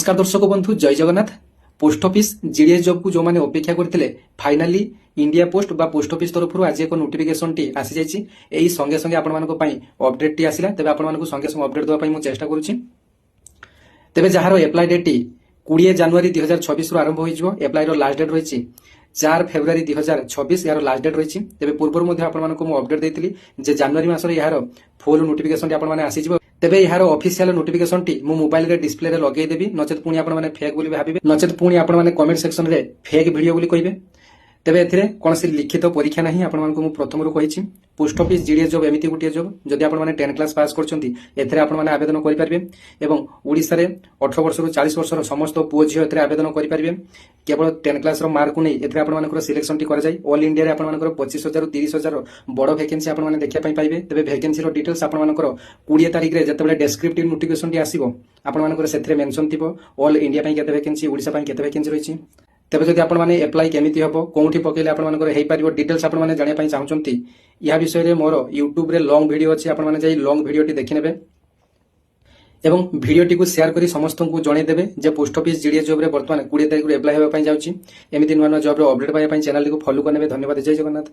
नमस्कार दर्शक बंधु जय Jagannath. Post office GDS job को जो मैंने अपेक्षा करते फाइनाली इंडिया पोस्ट बा पोस्ट ऑफिस तरफ आज एक नोटिफिकेशन टी आसी जाइए। यही संगे संगे आपण अपडेट टी आसला तेज आपण संगे संगे अपडेट देवाई मुझे चेष्टा करुच्ची। तेज जार एप्लाय डेट टी 20 जनवरी 2026 आरंभ हो एप्लायर लास्ट डेट रही 4 फेब्रुआरी 2026 यार लास्ट डेट रही। तेज पूर्व अपडेट देती जनवरी मसर यार फुल नोटिफिकेशन आपने आसीज। तेबे यार ऑफिशियल नोटिफिकेशन टी मो मोबाइल रे डिस्प्ले रे लगे देबी नचेत पुणी आपण माने फेक बोली भाबिबे नचेत पुणी आपण माने कमेंट सेक्शन रे फेक वीडियो बोली कहिबे। तेबे एथिरे कोनसी लिखित परीक्षा नाही आपण मानको मु प्रथम रु कहिछि। पोस्ट ऑफिस जीडीएस जॉब एमिति गुटिया जॉब जदि आपण माने 10 क्लास पास करछंती एथिरे आपण माने आवेदन करि पारबे एवं ओडिसा रे 18 वर्ष रु 40 वर्ष रो समस्त पुओ झियो एथिरे आवेदन करि पारबे। केवल 10 क्लास रो मार्क नै एथिरे आपण मानकर सिलेक्शन टी करा जाय। ऑल इंडिया रे आपण मानकर 25000 रु 30000 बड़ वैकेंसी आपण माने देखिया पई पाइबे। तबे वैकेंसी रो डिटेल्स आपण मानकर 20 तारिख रे जतबेले डेस्क्रिप्टिव नोटिफिकेशन टी आसीबो आपण मानकर सेथिरे मेंशन थिबो ऑल इंडिया पई केते वैकेंसी ओडिसा पई केते वैकेंसी रहिछि। तेबे जदि आपण माने अप्लाई केमिति हबो कोउठी पकेले आपण मानकर हेइ पारिबो डिटेल्स आपण माने जाने पई चाहउचंती या विषय रे मोर YouTube रे लॉन्ग वीडियो अछि। आपण माने जाई लॉन्ग वीडियो टी देखि नेबे एवं वीडियो टी को शेयर करी समस्त को जणे देबे जे पोस्ट ऑफिस जीडीएस जॉब रे वर्तमान 20 तारिख रे अप्लाई हेबा पई जाउची। एमिति नवा नवा जॉब रे अपडेट पाया पई चैनल को फॉलो करनेबे। धन्यवाद। जय जगन्नाथ।